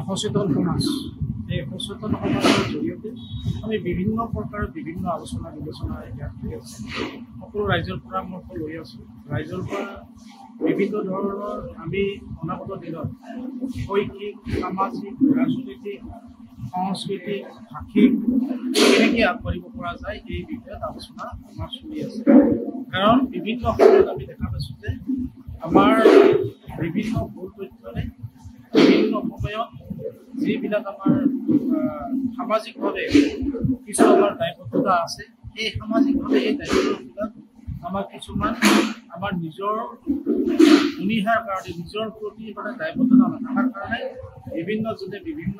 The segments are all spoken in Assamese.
সচেতন সমাজ। এই সচেতন সমাজৰ জৰিয়তে আমি বিভিন্ন প্ৰকাৰৰ বিভিন্ন আলোচনা বিবেচনা ইয়াত হৈ আছে। সকলো ৰাইজৰ পৰামৰ্শ লৈ আছোঁ। ৰাইজৰ পৰা বিভিন্ন ধৰণৰ আমি অনাগত দিনত শৈক্ষিক, সামাজিক, ৰাজনৈতিক, সাংস্কৃতিক, ভাষিক কেনেকৈ আগবাঢ়িব পৰা যায় এই বিষয়ত আলোচনা আমাৰ চলি আছে। কাৰণ বিভিন্ন সময়ত আমি দেখা পাইছোঁ যে আমাৰ বিভিন্ন ভুল তথ্যৰে বিভিন্ন সময়ত যিবিলাক আমাৰ সামাজিকভাৱে কিছু আমাৰ দায়বদ্ধতা আছে, এই সামাজিকভাৱে এই দায়িত্ববিলাক আমাৰ কিছুমান আমাৰ নিজৰ অনীহাৰ কাৰণে, নিজৰ প্ৰতি মানে দায়বদ্ধতা নথকাৰ কাৰণে বিভিন্নজনে বিভিন্ন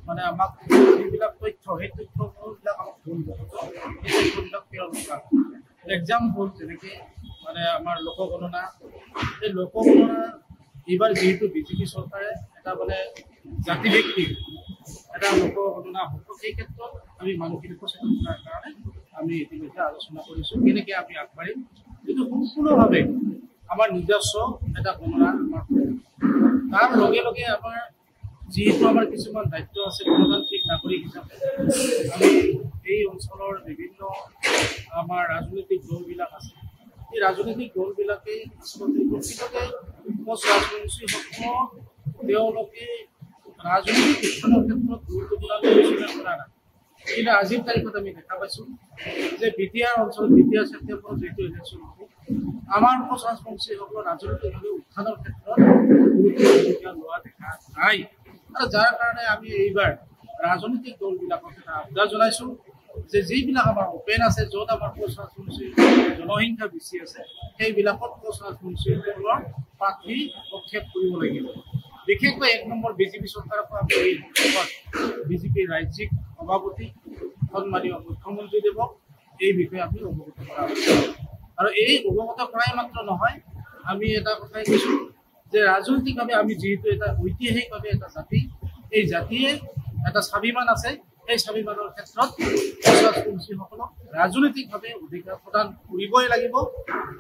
মানে আমাক যিবিলাক তথ্য, সেই তথ্যবিলাক আমাক ভুল সেই তথ্যবিলাক তেওঁলোক এক্সাম্পল যেনেকৈ মানে আমাৰ লোকগণনা, এই লোকগণনা এইবাৰ যিহেতু বিজেপি চৰকাৰে এটা মানে জাতিভিত্তিক এটা লোকগণনা হ'ব, সেই ক্ষেত্ৰত আমি মানুহখিনি সচেতন কৰাৰ কাৰণে আমি ইতিমধ্যে আলোচনা কৰিছোঁ কেনেকৈ আমি আগবাঢ়িম। কিন্তু সম্পূৰ্ণভাৱে আমাৰ নিজস্ব এটা গণনা আমাৰ তাৰ লগে লগে আমাৰ যিহেতু আমাৰ কিছুমান দায়িত্ব আছে গণতান্ত্ৰিক নাগৰিক হিচাপে, আমি এই অঞ্চলৰ বিভিন্ন আমাৰ ৰাজনৈতিক দলবিলাক আছে, এই ৰাজনৈতিক দলবিলাকে আচলতে প্ৰকৃততে ৰাজবংশীসকলক তেওঁলোকে ৰাজনৈতিক শিক্ষণৰ ক্ষেত্ৰত গুৰুত্বপূৰ্ণ বিবেচনা কৰা নাই। কিন্তু আজিৰ তাৰিখত আমি দেখা পাইছোঁ যে বিটিআৰ অঞ্চলত বিটিআৰ ছেপ্টেম্বৰত যিটো ইলেকশ্যন হ'ব, আমাৰ কোচ ৰাজবংশীসকলৰ ৰাজনৈতিকভাৱে উত্থানৰ ক্ষেত্ৰত গুৰুত্ব ভূমিকা লোৱা দেখা নাই। আৰু যাৰ কাৰণে আমি এইবাৰ ৰাজনৈতিক দলবিলাকক এটা আহ্বান জনাইছোঁ যে যিবিলাক আমাৰ অপেন আছে, য'ত আমাৰ কোচ ৰাজবংশীৰ জনসংখ্যা বেছি আছে, সেইবিলাকত কোচ ৰাজবংশীসকলৰ প্ৰাৰ্থী প্ৰক্ষেপ কৰিব লাগিব। বিশেষকৈ 1 নম্বৰ বিজেপি চৰকাৰক আমি এই সন্দৰ্ভত বিজেপিৰ ৰাজ্যিক সভাপতি সন্মানীয় মুখ্যমন্ত্ৰীদেৱক এই বিষয়ে আমি অৱগত কৰা হৈছে। আৰু এই অৱগত কৰাই মাত্ৰ নহয়, আমি এটা কথাই কৈছোঁ যে ৰাজনৈতিকভাৱে আমি যিহেতু এটা ঐতিহাসিকভাৱে এটা জাতি, এই জাতিয়ে এটা স্বাভিমান আছে, এই স্বাভিমানৰ ক্ষেত্ৰত ৰাজবংশীসকলক ৰাজনৈতিকভাৱে অধিকাৰ প্ৰদান কৰিবই লাগিব।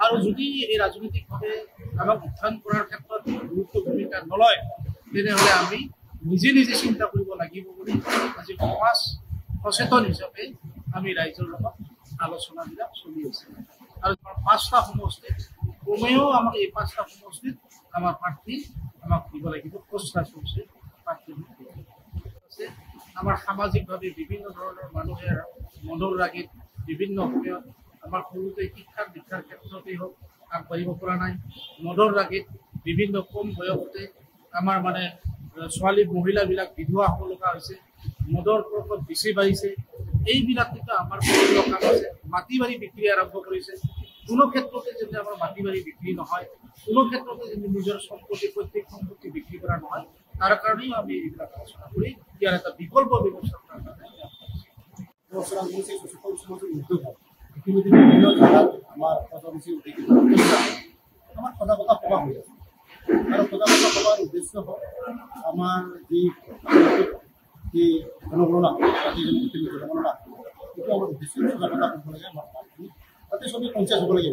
আৰু যদি এই ৰাজনৈতিকভাৱে আমাক উত্থান কৰাৰ ক্ষেত্ৰত গুৰুত্ব ভূমিকা নলয়, তেনেহ'লে আমি নিজে নিজে চিন্তা কৰিব লাগিব বুলি আজি সমাজ সচেতন হিচাপে আমি ৰাইজৰ লগত আলোচনাবিলাক চলি আছে। আৰু আমাৰ 5টা সমষ্টিত কমেও আমাক এই 5টা সমষ্টিত আমাৰ প্ৰাৰ্থী আমাক দিব লাগিব, কোচ ৰাজবংশীৰ প্ৰাৰ্থী আছে। আমাৰ সামাজিকভাৱে বিভিন্ন ধৰণৰ মানুহে মনৰ ৰাগিত বিভিন্ন সময়ত আমাৰ সৰুতে শিক্ষাৰ দীক্ষাৰ ক্ষেত্ৰতেই হওক আগবাঢ়িব পৰা নাই। মদৰ ৰাগিত বিভিন্ন কম বয়সতে আমাৰ মানে ছোৱালী মহিলাবিলাক বিধৱা হ'ব লগা হৈছে, মদৰ প্ৰকোপ বেছি বাঢ়িছে। এইবিলাক কিন্তু আমাৰ বিভিন্ন কাম আছে। মাটি বাৰী বিক্ৰী আৰম্ভ কৰিছে, কোনো ক্ষেত্ৰতে যদি আমাৰ মাটি বাৰী বিক্ৰী নহয়, কোনো ক্ষেত্ৰতে যদি নিজৰ সম্পত্তি প্ৰত্যেক সম্পত্তি বিক্ৰী কৰা নহয়, তাৰ কাৰণেও আমি এইবিলাক আলোচনা কৰি ইয়াৰ এটা বিকল্প ব্যৱস্থা কৰাৰ কাৰণে ইতিমধ্যে বিভিন্ন জেগাত আমাৰ সদস্য আমাৰ সজাগতা সভা হৈ আছে। আৰু সজাগতা সভাৰ উদ্দেশ্য হ'ল আমাৰ যি জনগণনা জনগণনা সেইটো আমাৰ উদ্দেশ্য সজাগতা কৰিব লাগে। আমাৰ মানুহখিনি তাতে চবেই পঞ্চায়ত হ'ব লাগে,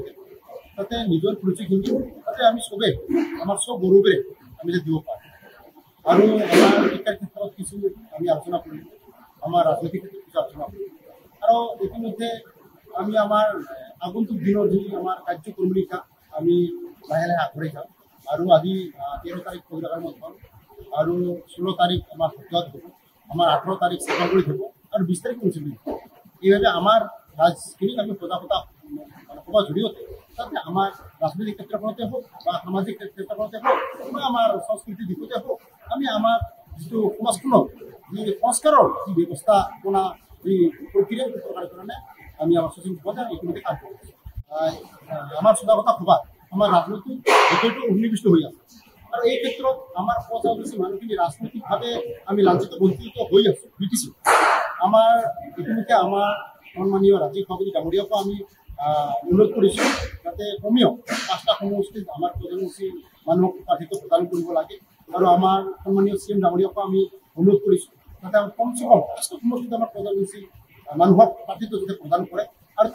তাতে নিজৰ পৰিচয়খিনি তাতে আমি চবেই আমাৰ চব গৌৰৱেৰে আমি যে দিব পাৰোঁ। আৰু আমাৰ শিক্ষাৰ ক্ষেত্ৰত কিছু আমি আলোচনা কৰিলোঁ, আমাৰ ৰাজনৈতিক ক্ষেত্ৰত কিছু আলোচনা কৰিলোঁ। আৰু ইতিমধ্যে আমি আমাৰ আগন্তুক দিনৰ যি আমাৰ কাৰ্যক্ৰমণিকা আমি লাহে লাহে আগবাঢ়ি যাম। আৰু আজি 13 তাৰিখ পহিলা মন্থন, আৰু 16 তাৰিখ আমাৰ সত্যাত হ'ব, আমাৰ 18 তাৰিখ চেপাগুৰিত হ'ব, আৰু 20 তাৰিখ পঞ্চমী হ'ব। এইভাবে আমাৰ ৰাজখিনিক আমি সজাগতা সভাৰ জৰিয়তে তাতে আমাৰ ৰাজনৈতিক ক্ষেত্ৰখনতে হওক বা সামাজিক ক্ষেত্ৰখনতে হওক বা আমাৰ সংস্কৃতিৰ দিশতে হওক, আমি আমাৰ যিটো সমাজখনৰ যি সংস্কাৰৰ যি ব্যৱস্থাপনা যি প্ৰক্ৰিয়া কৰাৰ কাৰণে আমি আমাৰ সচিব পদে ইতিমধ্যে কাম কৰিছোঁ। আমাৰ সজাগতা সভা আমাৰ ৰাজনৈতিক বিষয়টো সন্নিৱিষ্ট হৈ আছে। আৰু এই ক্ষেত্ৰত আমাৰ সজাগতা মানুহখিনি ৰাজনৈতিকভাৱে আমি লাঞ্ছিত বঞ্চিত হৈ আছোঁ, ব্ৰিটিছো। আমাৰ ইতিমধ্যে আমাৰ সন্মানীয় ৰাজ্যিক সভাপতি ডাঙৰীয়াকো আমি অনুৰোধ কৰিছোঁ যাতে কমেও 5টা সমষ্টিত আমাৰ প্ৰধানমন্ত্ৰী মানুহক প্ৰাৰ্থিত্ব প্ৰদান কৰিব লাগে। আৰু আমাৰ সন্মানীয় CM ডাঙৰীয়াকো আমি অনুৰোধ কৰিছোঁ যাতে কমচে কম 5টা সমষ্টিত আমাৰ প্ৰধানমন্ত্ৰী মানুহক প্ৰাৰ্থিত্ব যাতে প্ৰদান কৰে। আৰু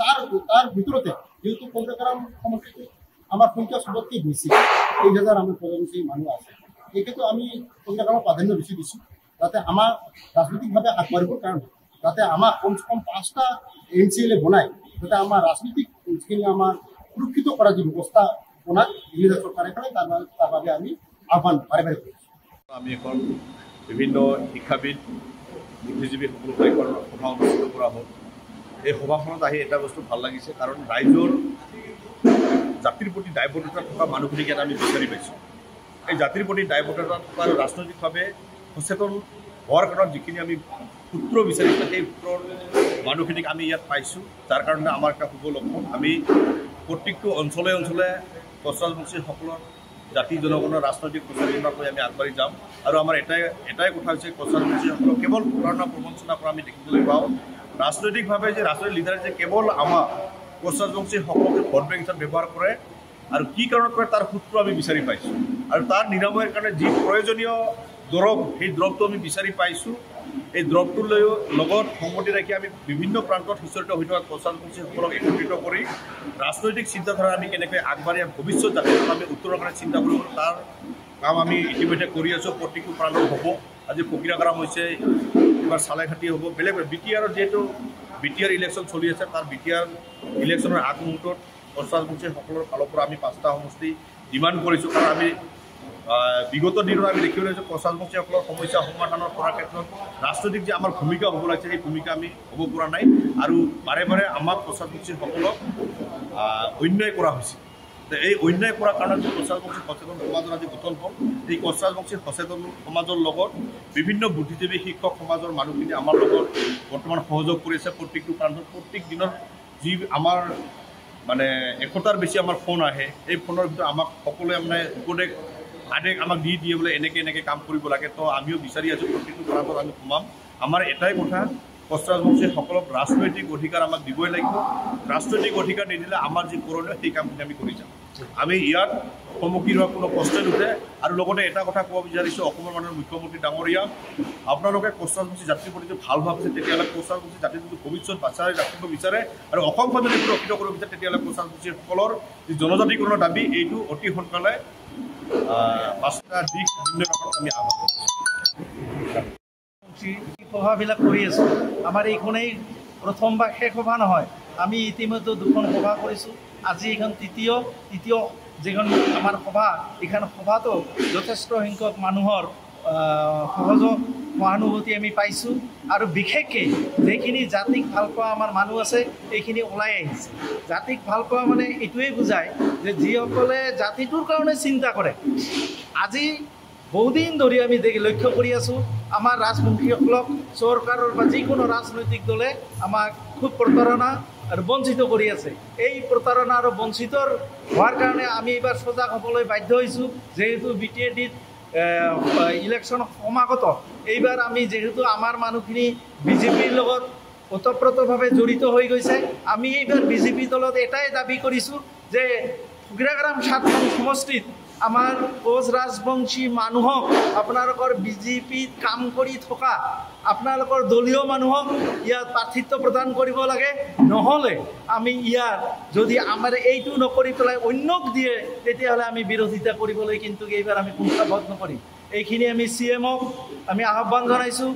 তাৰ ভিতৰতে যেহেতু কলকাতা সমষ্টিটো আমাৰ সংখ্যা চবতকৈ বেছি, 1000 আমাৰ প্ৰধানমন্ত্ৰী মানুহ আছে। এইটো আমি সংখ্যাকৰণৰ প্ৰাধান্য বেছি দিছোঁ যাতে আমাৰ ৰাজনৈতিকভাৱে আগবাঢ়িবৰ কাৰণে যাতে আমাৰ কমচে কম 5টা MCLA বনাই যাতে আমাৰ ৰাজনৈতিক যিখিনি আমাৰ সুৰক্ষিত কৰা যি ব্যৱস্থা বনাই দিল্লী চৰকাৰে কৰে তাৰ বাবে আমি আহ্বান বাৰে বাৰে কৰিছোঁ। আমি এখন বিভিন্ন শিক্ষাবিদ বুদ্ধিজীৱীসকলক এখন সভা অনুষ্ঠিত কৰা হ'ল। এই সভাখনত আহি এটা বস্তু ভাল লাগিছে কাৰণ ৰাইজৰ জাতিৰ প্ৰতি দায়বদ্ধতা থকা মানুহখিনিক ইয়াত আমি বিচাৰি পাইছোঁ। এই জাতিৰ প্ৰতি দায়বদ্ধতা থকা আৰু ৰাজনৈতিকভাৱে সচেতন হোৱাৰ কাৰণত যিখিনি আমি সূত্ৰ বিচাৰিছোঁ সেই সূত্ৰৰ মানুহখিনিক আমি ইয়াত পাইছোঁ, যাৰ কাৰণে আমাৰ এটা শুভ লক্ষণ। আমি প্ৰত্যেকটো অঞ্চলে অঞ্চলে কোচ ৰাজবংশীসকলৰ জাতি জনগণৰ ৰাজনৈতিক সচেতনতা লৈ আমি আগবাঢ়ি যাম আৰু আমাৰ এটাই কথা হৈছে কোচ ৰাজবংশীসকলক কেৱল প্ৰতাৰণা প্ৰবঞ্চনাৰ পৰা আমি দেখিবলৈ পাওঁ। ৰাজনৈতিকভাৱে যে ৰাজনৈতিক লিডাৰে যে কেৱল আমাৰ কোচ ৰাজবংশীসকলকে ভোট বেংক হিচাপে ব্যৱহাৰ কৰে আৰু কি কাৰণত কৰে তাৰ সূত্ৰ আমি বিচাৰি পাইছোঁ আৰু তাৰ নিৰাময়ৰ কাৰণে যি প্ৰয়োজনীয় দৰৱ সেই দৰৱটো আমি বিচাৰি পাইছোঁ। এই দৰৱটোৰ লগত সংগতি ৰাখি আমি বিভিন্ন প্ৰান্তত সিঁচৰিত হৈ থকা কোচ ৰাজবংশীসকলক একত্ৰিত কৰি ৰাজনৈতিক চিন্তাধাৰা আমি কেনেকৈ আগবাঢ়ি ভৱিষ্যত জাতিৰ আমি উত্তৰৰ কাৰণে চিন্তা কৰিব তাৰ কাম আমি ইতিমধ্যে কৰি আছোঁ। প্ৰত্যেকটো প্ৰান্তত হ'ব। আজি ফকীৰাগাৰাম হৈছে, এবাৰ চালাইঘাটী হ'ব, বেলেগ BTRৰ যিহেতু BTR ইলেকশ্যন চলি আছে তাৰ BTR ইলেকশ্যনৰ আগমুহূৰ্তত কোচ ৰাজবংশীসকলৰ ফালৰ পৰা আমি 5টা সমষ্টি ডিমাণ্ড কৰিছোঁ। কাৰণ আমি বিগত দিনত আমি দেখিবলৈ পাইছোঁ কোচ ৰাজবংশীসকলৰ সমস্যা সমাধানৰ কৰাৰ ক্ষেত্ৰত ৰাজনৈতিক যে আমাৰ ভূমিকা হ'ব লাগিছে সেই ভূমিকা আমি হ'ব পৰা নাই আৰু বাৰে বাৰে আমাক কোচ ৰাজবংশীসকলক অন্যায় কৰা হৈছে। এই অন্যায় কৰাৰ কাৰণে যে কোচ ৰাজবংশী সচেতন সমাজৰ আজি গঠন হ'ল, এই কোচ ৰাজবংশী সচেতন সমাজৰ লগত বিভিন্ন বুদ্ধিজীৱী শিক্ষক সমাজৰ মানুহখিনি আমাৰ লগত বৰ্তমান সহযোগ কৰি আছে। প্ৰত্যেকটো প্ৰান্তত প্ৰত্যেক দিনত যি আমাৰ মানে 100টাৰ বেছি আমাৰ ফোন আহে, এই ফোনৰ ভিতৰত আমাক সকলোৱে মানে উপদেশ আদেশ আমাক দিয়ে বোলে এনেকৈ কাম কৰিব লাগে। তো আমিও বিচাৰি আছোঁ প্ৰত্যেকটো প্ৰান্তত আমি সোমাম। আমাৰ এটাই কথা কোচ ৰাজবংশীসকলক ৰাজনৈতিক অধিকাৰ আমাক দিবই লাগিব। ৰাজনৈতিক অধিকাৰ নিদিলে আমাৰ যি কৰণীয় সেই কামখিনি আমি কৰি যাম। আমি ইয়াত সন্মুখীন হোৱা কোনো কষ্টই নুঠে আৰু লগতে এটা কথা ক'ব বিচাৰিছোঁ অসমৰ মানুহৰ মুখ্যমন্ত্ৰী ডাঙৰীয়া, আপোনালোকে কোচ ৰাজবংশী জাতিৰ প্ৰতি ভাল ভাবিছে তেতিয়াহ'লে কোচ ৰাজবংশী জাতিৰ যদি ভৱিষ্যত বাচাই ৰাখিব বিচাৰে আৰু অসমখন যদি সুৰক্ষিত কৰিব বিচাৰে তেতিয়াহ'লে কোচ ৰাজবংশীসকলৰ যি জনজাতিকৰণৰ দাবী এইটো অতি সোনকালে 5টা দিশ আমি আহ্বান কৰিছোঁ। সভাবিলাক কৰি আছোঁ। আমাৰ এইখনেই প্ৰথম বা শেষ সভা নহয়, আমি ইতিমধ্যে 2খন সভা কৰিছোঁ। আজি এইখন তৃতীয় যিখন আমাৰ সভা, এইখন সভাতো যথেষ্ট সংখ্যক মানুহৰ সহযোগ সহানুভূতি আমি পাইছোঁ আৰু বিশেষকৈ যিখিনি জাতিক ভাল পোৱা আমাৰ মানুহ আছে এইখিনি ওলাই আহিছে। জাতিক ভাল পোৱা মানে এইটোৱেই বুজায় যে যিসকলে জাতিটোৰ কাৰণে চিন্তা কৰে। আজি বহুদিন ধৰি আমি লক্ষ্য কৰি আছোঁ আমাৰ ৰাজবংশীসকলক চৰকাৰৰ বা যিকোনো ৰাজনৈতিক দলে আমাক খুব প্ৰতাৰণা আৰু বঞ্চিত কৰি আছে। এই প্ৰতাৰণা আৰু বঞ্চিতৰ হোৱাৰ কাৰণে আমি এইবাৰ সজাগ হ'বলৈ বাধ্য হৈছোঁ। যিহেতু BTADত ইলেকশ্যন সমাগত, এইবাৰ আমি যিহেতু আমাৰ মানুহখিনি BJPৰ লগত ওতঃপ্ৰোতভাৱে জড়িত হৈ গৈছে, আমি এইবাৰ BJP দলত এটাই দাবী কৰিছোঁ যে ফকীৰাগাৰাম 7খন সমষ্টিত আমাৰ কোচ ৰাজবংশী মানুহক আপোনালোকৰ BJPত কাম কৰি থকা আপোনালোকৰ দলীয় মানুহক ইয়াত প্ৰাৰ্থিত্ব প্ৰদান কৰিব লাগে। নহ'লে আমি ইয়াত যদি আমাৰ এইটো নকৰি পেলাই অন্যক দিয়ে তেতিয়াহ'লে আমি বিৰোধিতা কৰিবলৈ কিন্তু এইবাৰ আমি কুণ্ঠাবোধ নকৰিম। এইখিনি আমি CMক আমি আহ্বান জনাইছোঁ।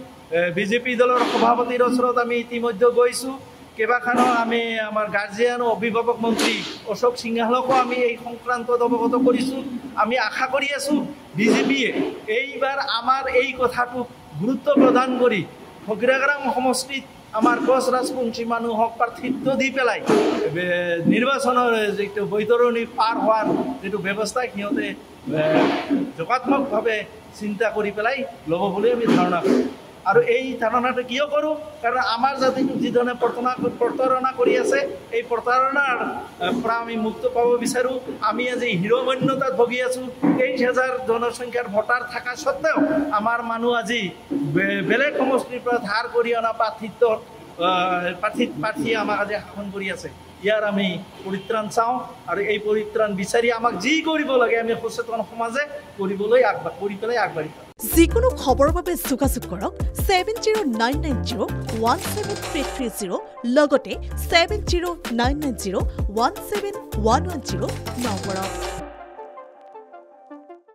BJP দলৰ সভাপতিৰ ওচৰত আমি ইতিমধ্যে গৈছোঁ। কেইবাখনো আমি আমাৰ গাৰ্জিয়ান ও অভিভাৱক মন্ত্ৰী অশোক সিংহালকো আমি এই সংক্ৰান্তত অৱগত কৰিছোঁ। আমি আশা কৰি আছোঁ BJPয়ে এইবাৰ আমাৰ এই কথাটোক গুৰুত্ব প্ৰদান কৰি ফকীৰাগাৰাম সমষ্টিত আমাৰ কোচ ৰাজবংশী মানুহক প্ৰাৰ্থিত্ব দি পেলাই নিৰ্বাচনৰ যিটো বৈতৰণি পাৰ হোৱাৰ যিটো ব্যৱস্থা সিহঁতে যোগাত্মকভাৱে চিন্তা কৰি পেলাই ল'ব বুলি আমি ধাৰণা কৰোঁ। আৰু এই ধাৰণাটো কিয় কৰোঁ? কাৰণ আমাৰ জাতিটোক যিধৰণে প্ৰতাৰণা কৰি আছে এই প্ৰতাৰণাৰ পৰা আমি মুক্ত পাব বিচাৰোঁ। আমি আজি হীৰমন্যতাত ভুগি আছোঁ। 23,000 জনসংখ্যাৰ ভোটাৰ থকা স্বত্বেও আমাৰ মানুহ আজি বেলেগ সমষ্টিৰ পৰা ধাৰ কৰি অনা প্ৰাৰ্থীয়ে আমাক আজি শাসন কৰি আছে। ইয়াৰ আমি পৰিত্ৰাণ চাওঁ আৰু এই পৰিত্ৰাণ বিচাৰি আমাক যি কৰিব লাগে আমি সচেতন সমাজে কৰি পেলাই আগবাঢ়ি যিকোনো খবৰৰ বাবে যোগাযোগ কৰক 7099017330 লগতে 7099017110 নম্বৰত।